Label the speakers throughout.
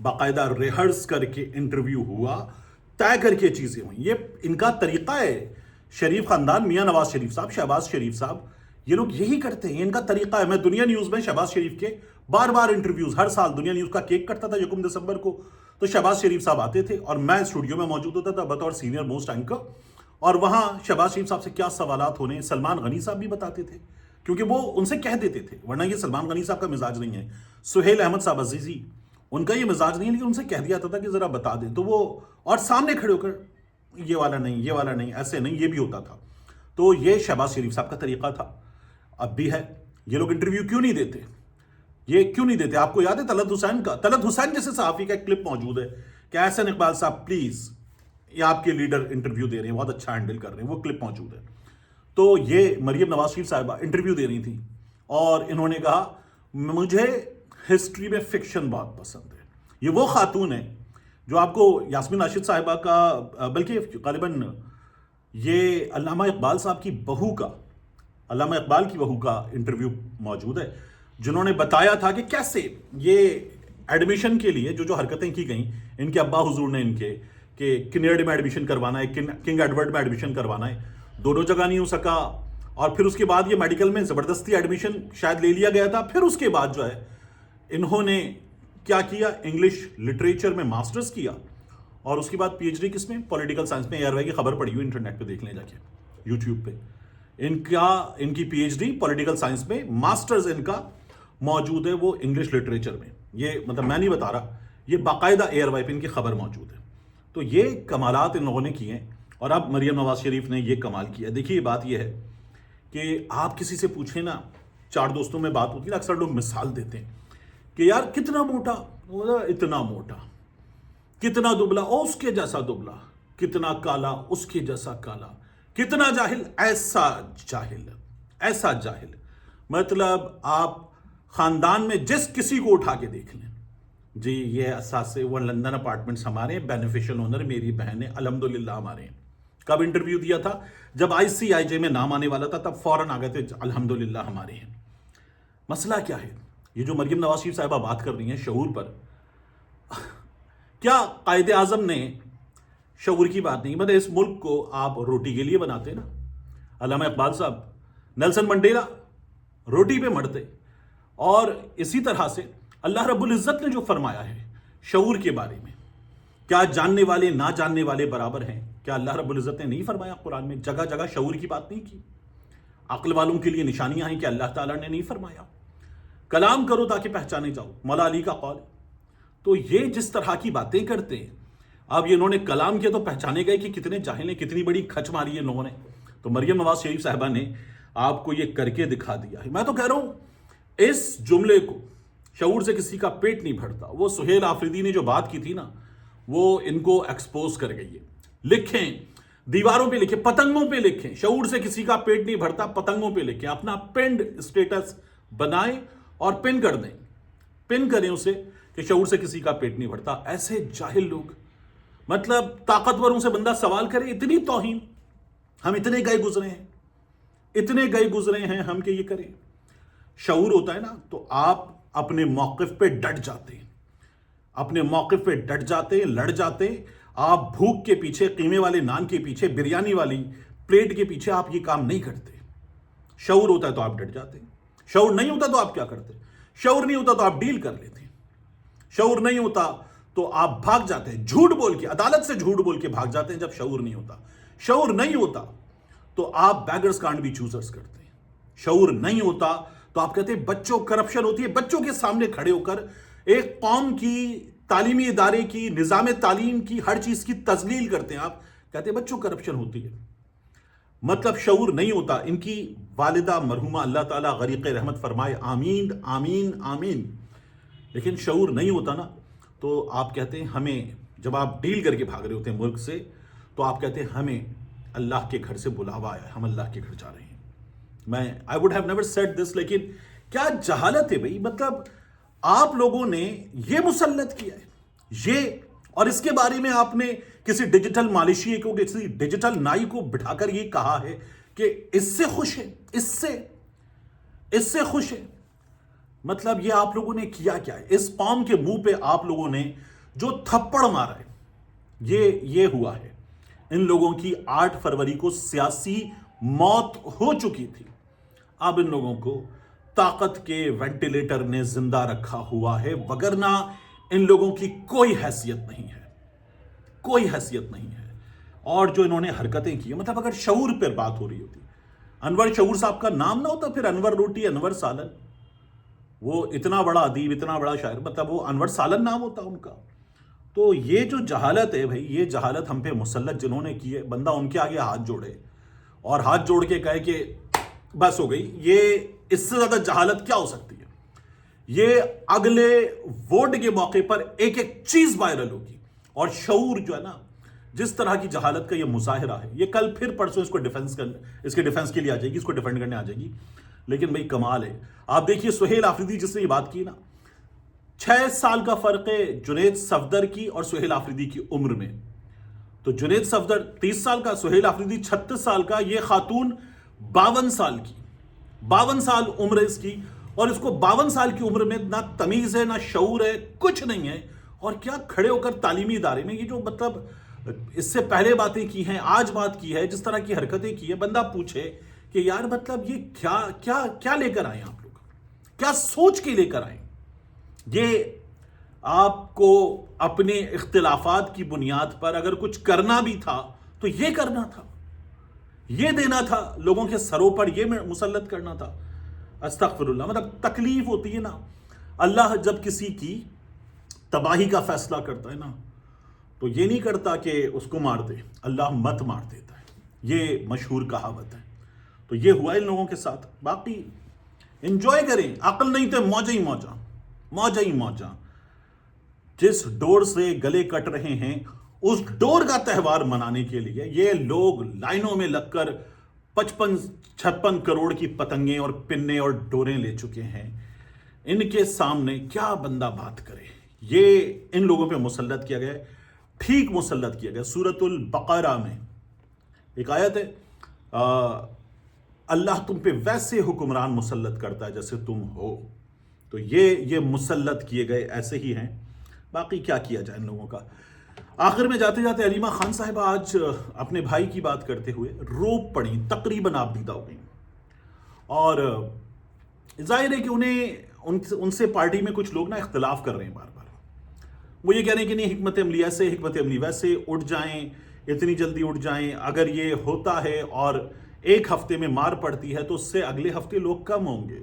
Speaker 1: باقاعدہ ریہرس کر کے انٹرویو ہوا, طے کر کے چیزیں ہوئیں. یہ ان کا طریقہ ہے. شریف خاندان, میاں نواز شریف صاحب, شہباز شریف صاحب, یہ لوگ یہی کرتے ہیں, ان کا طریقہ ہے. میں دنیا نیوز میں شہباز شریف کے بار بار انٹرویوز, ہر سال دنیا نیوز کا کیک کرتا تھا 1 دسمبر کو, تو شہباز شریف صاحب آتے تھے اور میں اسٹوڈیو میں موجود ہوتا تھا بطور سینئر موسٹ اینکر, اور وہاں شہباز شریف صاحب سے کیا سوالات ہونے سلمان غنی صاحب بھی بتاتے تھے, کیونکہ وہ ان سے کہہ دیتے تھے, ورنہ یہ سلمان غنی صاحب کا مزاج نہیں ہے. سہیل احمد صاحب عزیزی, ان کا یہ مزاج نہیں ہے, لیکن ان سے کہہ دیا جاتا تھا کہ ذرا بتا دیں, تو وہ اور سامنے کھڑے ہو کر یہ والا نہیں, یہ والا نہیں, ایسے نہیں, یہ بھی ہوتا تھا. تو یہ شہباز شریف صاحب کا طریقہ تھا, اب بھی ہے. یہ لوگ انٹرویو کیوں نہیں دیتے, یہ کیوں نہیں دیتے؟ آپ کو یاد ہے طلعت حسین کا, طلعت حسین جیسے صحافی کا ایک کلپ موجود ہے کہ احسن اقبال صاحب پلیز, یہ آپ کے لیڈر انٹرویو دے رہے ہیں, بہت اچھا ہینڈل کر رہے ہیں, وہ کلپ موجود ہے. تو یہ مریم نواز شریف صاحبہ انٹرویو دے رہی تھی اور انہوں نے کہا مجھے ہسٹری میں فکشن بہت پسند ہے. یہ وہ خاتون ہے جو آپ کو یاسمین راشد صاحبہ کا, بلکہ غالباً یہ علامہ اقبال صاحب کی بہو کا, علامہ اقبال کی بہو کا انٹرویو موجود ہے, جنہوں نے بتایا تھا کہ کیسے یہ ایڈمیشن کے لیے جو حرکتیں کی گئیں, ان کے ابا حضور نے ان کے کہ کنیرڈ میں ایڈمیشن کروانا ہے, کنگ ایڈورڈ میں ایڈمیشن کروانا ہے, دونوں جگہ نہیں ہو سکا, اور پھر اس کے بعد یہ میڈیکل میں زبردستی ایڈمیشن شاید لے لیا گیا تھا. پھر اس کے بعد جو ہے انہوں نے کیا کیا, انگلش لٹریچر میں ماسٹرز کیا, اور اس کے بعد پی ایچ ڈی کس میں, پولیٹیکل سائنس میں. ARY کی خبر پڑی ہوئی انٹرنیٹ پہ دیکھ لیں جا کے, یوٹیوب پہ. ان کی P H D political science میں, ماسٹرز ان کا موجود ہے وہ انگلش لٹریچر میں. یہ مطلب میں نہیں بتا رہا, یہ باقاعدہ ARY پہ ان کی خبر موجود ہے. تو یہ کمالات ان لوگوں نے کیے ہیں, اور اب مریم نواز شریف نے یہ کمال کیا. دیکھیے بات یہ ہے کہ آپ کسی سے پوچھیں نا, 4 دوستوں میں بات ہوتی ہے نا, اکثر لوگ مثال دیتے ہیں کہ یار کتنا موٹا, اتنا موٹا, کتنا دبلا, اس کے جیسا دبلا, کتنا کالا, اس کے جیسا کالا, کتنا جاہل, ایسا جاہل, ایسا جاہل. مطلب آپ خاندان میں جس کسی کو اٹھا کے دیکھ لیں, جی یہ اثاثے وہ لندن اپارٹمنٹس ہمارے, بینیفیشل اونر میری بہن ہے, الحمدللہ ہمارے ہیں. کب انٹرویو دیا تھا؟ جب ICIJ میں نام آنے والا تھا تب فوراً آ گئے تھے, الحمدللہ ہمارے ہیں. مسئلہ کیا ہے؟ یہ جو مریم نواز شریف صاحبہ بات کر رہی ہیں شعور پر, کیا قائد اعظم نے شعور کی بات نہیں؟ مطلب اس ملک کو آپ روٹی کے لیے بناتے نا. علامہ اقبال صاحب, نیلسن منڈیلا روٹی پہ مرتے. اور اسی طرح سے اللہ رب العزت نے جو فرمایا ہے شعور کے بارے میں, کیا جاننے والے نہ جاننے والے برابر ہیں؟ کیا اللہ رب العزت نے نہیں فرمایا قرآن میں جگہ جگہ شعور کی بات نہیں کی؟ عقل والوں کے لیے نشانیاں ہیں کہ اللہ تعالیٰ نے نہیں فرمایا کلام کرو تاکہ پہچانے جاؤ, مولا علی کا قول. تو یہ جس طرح کی باتیں کرتے ہیں, اب یہ انہوں نے کلام کیا تو پہچانے گئے کہ کتنے جاہل ہیں, کتنی بڑی کھچ ماری ہے لوگوں نے. تو مریم نواز شریف صاحبہ نے آپ کو یہ کر کے دکھا دیا ہے. میں تو کہہ رہا ہوں اس جملے کو, شعور سے کسی کا پیٹ نہیں بھرتا, وہ سہیل آفریدی نے جو بات کی تھی نا, وہ ان کو ایکسپوز کر گئی ہے. لکھیں, دیواروں پہ لکھیں, پتنگوں پہ لکھیں, شعور سے کسی کا پیٹ نہیں بھرتا, پتنگوں پہ لکھیں, اپنا پنڈ اسٹیٹس بنائیں اور پن کر دیں, پن کریں اسے کہ شعور سے کسی کا پیٹ نہیں بھرتا. ایسے جاہل لوگ, مطلب طاقتوروں سے بندہ سوال کرے, اتنی توہین. ہم اتنے گئے گزرے ہیں ہم کہ یہ کریں. شعور ہوتا ہے نا تو آپ اپنے موقف پہ ڈٹ جاتے ہیں, اپنے موقف پہ ڈٹ جاتے, لڑ جاتے. آپ بھوک کے پیچھے, قیمے والے نان کے پیچھے, بریانی والی پلیٹ کے پیچھے آپ یہ کام نہیں کرتے. شعور ہوتا ہے تو آپ ڈٹ جاتے. شعور نہیں ہوتا تو آپ کیا کرتے؟ شعور نہیں ہوتا تو آپ ڈیل کر لیتے. شعور نہیں ہوتا تو آپ بھاگ جاتے ہیں, جھوٹ بول کے, عدالت سے جھوٹ بول کے بھاگ جاتے ہیں جب شعور نہیں ہوتا. شعور نہیں ہوتا تو آپ بیگرز کانٹ بی چوزرز کرتے ہیں. شعور نہیں ہوتا تو آپ کہتے ہیں بچوں کرپشن ہوتی ہے. بچوں کے سامنے کھڑے ہو کر ایک قوم کی, تعلیمی ادارے کی, نظام تعلیم کی, ہر چیز کی تذلیل کرتے ہیں. آپ کہتے ہیں بچوں کرپشن ہوتی ہے. مطلب شعور نہیں ہوتا. ان کی والدہ مرحومہ اللہ تعالیٰ غریق رحمت فرمائے, آمین آمین آمین. لیکن شعور نہیں ہوتا نا تو آپ کہتے ہیں ہمیں, جب آپ ڈیل کر کے بھاگ رہے ہوتے ہیں ملک سے, تو آپ کہتے ہیں ہمیں اللہ کے گھر سے بلاوا آیا ہے, ہم اللہ کے گھر جا رہے ہیں. میں I would have never said this, لیکن کیا جہالت ہے بھئی. مطلب آپ لوگوں نے یہ مسلط کیا ہے یہ, اور اس کے بارے میں آپ نے کسی ڈیجیٹل مالیشی کو, کسی ڈیجیٹل نائی کو بٹھا کر یہ کہا ہے کہ اس سے خوش ہے, اس سے خوش ہے. مطلب یہ آپ لوگوں نے کیا کیا ہے؟ اس قوم کے منہ پہ آپ لوگوں نے جو تھپڑ مارا ہے یہ ہوا ہے. ان لوگوں کی 8 فروری کو سیاسی موت ہو چکی تھی. اب ان لوگوں کو طاقت کے وینٹیلیٹر نے زندہ رکھا ہوا ہے، وگرنہ ان لوگوں کی کوئی حیثیت نہیں ہے، کوئی حیثیت نہیں ہے. اور جو انہوں نے حرکتیں کی، مطلب اگر شعور پر بات ہو رہی ہوتی، انور شعور صاحب کا نام نہ ہوتا، پھر انور روٹی انور سالن. وہ اتنا بڑا ادیب، اتنا بڑا شاعر، مطلب وہ انور سالن نام ہوتا ان کا. تو یہ جو جہالت ہے بھائی، یہ جہالت ہم پہ مسلط جنہوں نے کی ہے، بندہ ان کے آگے ہاتھ جوڑے اور ہاتھ جوڑ کے کہے کہ بس ہو گئی. یہ اس سے زیادہ جہالت کیا ہو سکتی ہے؟ یہ اگلے ووٹ کے موقع پر ایک ایک چیز وائرل ہوگی. اور شعور جو ہے نا، جس طرح کی جہالت کا یہ مظاہرہ ہے، یہ کل پھر پرسوں اس کے ڈیفنس کے لیے آ جائے گی، اس کو ڈیفینڈ کرنے آ جائے گی. لیکن بھائی کمال ہے. آپ دیکھیے سہیل آفریدی جس نے یہ بات کی نا، 6 سال کا فرق ہے جنید صفدر کی اور سہیل آفریدی کی عمر میں. تو جنید صفدر 30 سال کا، سہیل آفریدی 36 سال کا، یہ خاتون 52 سال کی. 52 سال عمر ہے اس کی، اور اس کو 52 سال کی عمر میں نہ تمیز ہے، نہ شعور ہے، کچھ نہیں ہے. اور کیا کھڑے ہو کر تعلیمی ادارے میں یہ جو مطلب اس سے پہلے باتیں کی ہیں، آج بات کی ہے، جس طرح کی حرکتیں کی ہیں، بندہ پوچھے کہ یار مطلب یہ کیا لے کر آئے آپ لوگ، کیا سوچ کے لے کر آئے. یہ آپ کو اپنے اختلافات کی بنیاد پر اگر کچھ کرنا بھی تھا تو یہ کرنا تھا، یہ دینا تھا لوگوں کے سروں پر، یہ مسلط کرنا تھا. استغفر اللہ. مطلب تکلیف ہوتی ہے نا. اللہ جب کسی کی تباہی کا فیصلہ کرتا ہے نا، تو یہ نہیں کرتا کہ اس کو مار دے، اللہ مت مار دیتا ہے. یہ مشہور کہاوت ہے. تو یہ ہوا ان لوگوں کے ساتھ. باقی انجوائے کریں، عقل نہیں تو موجہ ہی موجہ، موجہ ہی موجہ. جس ڈور سے گلے کٹ رہے ہیں، اس ڈور کا تہوار منانے کے لیے یہ لوگ لائنوں میں لگ کر 55-56 کروڑ کی پتنگیں اور پنے اور ڈوریں لے چکے ہیں. ان کے سامنے کیا بندہ بات کرے. یہ ان لوگوں پہ مسلط کیا گیا ہے، ٹھیک مسلط کیا گیا. سورۃ البقرہ میں ایک آیت ہے، اللہ تم پہ ویسے حکمران مسلط کرتا ہے جیسے تم ہو. تو یہ مسلط کیے گئے ایسے ہی ہیں. باقی کیا کیا جائے ان لوگوں کا. آخر میں جاتے جاتے علیمہ خان صاحبہ آج اپنے بھائی کی بات کرتے ہوئے رو پڑیں، تقریباً آپ دیدہ ہو گئیں. اور ظاہر ہے کہ ان سے پارٹی میں کچھ لوگ نا اختلاف کر رہے ہیں بار بار. وہ یہ کہہ رہے ہیں کہ نہیں، حکمت عملی ایسے، حکمت عملی ویسے، اٹھ جائیں، اتنی جلدی اٹھ جائیں. اگر یہ ہوتا ہے اور ایک ہفتے میں مار پڑتی ہے تو اس سے اگلے ہفتے لوگ کم ہوں گے.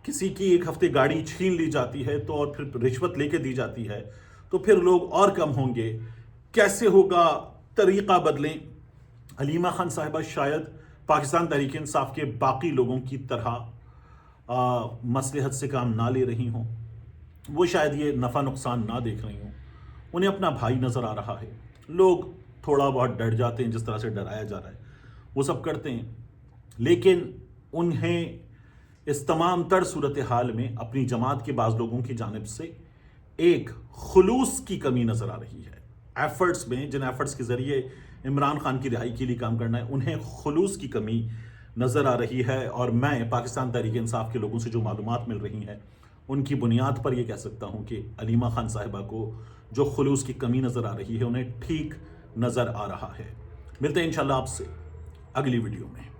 Speaker 1: کسی کی ایک ہفتے گاڑی چھین لی جاتی ہے تو اور پھر رشوت لے کے دی جاتی ہے تو پھر لوگ اور کم ہوں گے. کیسے ہوگا؟ طریقہ بدلیں. علیمہ خان صاحبہ شاید پاکستان تحریک انصاف کے باقی لوگوں کی طرح مصلحت سے کام نہ لے رہی ہوں. وہ شاید یہ نفع نقصان نہ دیکھ رہی ہوں. انہیں اپنا بھائی نظر آ رہا ہے. لوگ تھوڑا بہت ڈر جاتے ہیں، جس طرح سے ڈرایا جا رہا ہے وہ سب کرتے ہیں. لیکن انہیں اس تمام تر صورتحال میں اپنی جماعت کے بعض لوگوں کی جانب سے ایک خلوص کی کمی نظر آ رہی ہے. ایفرٹس میں، جن ایفرٹس کے ذریعے عمران خان کی رہائی کے لیے کام کرنا ہے، انہیں خلوص کی کمی نظر آ رہی ہے. اور میں پاکستان تحریک انصاف کے لوگوں سے جو معلومات مل رہی ہیں ان کی بنیاد پر یہ کہہ سکتا ہوں کہ علیمہ خان صاحبہ کو جو خلوص کی کمی نظر آ رہی ہے انہیں ٹھیک نظر آ رہا ہے. ملتے ہیں انشاءاللہ آپ سے اگلی ویڈیو میں.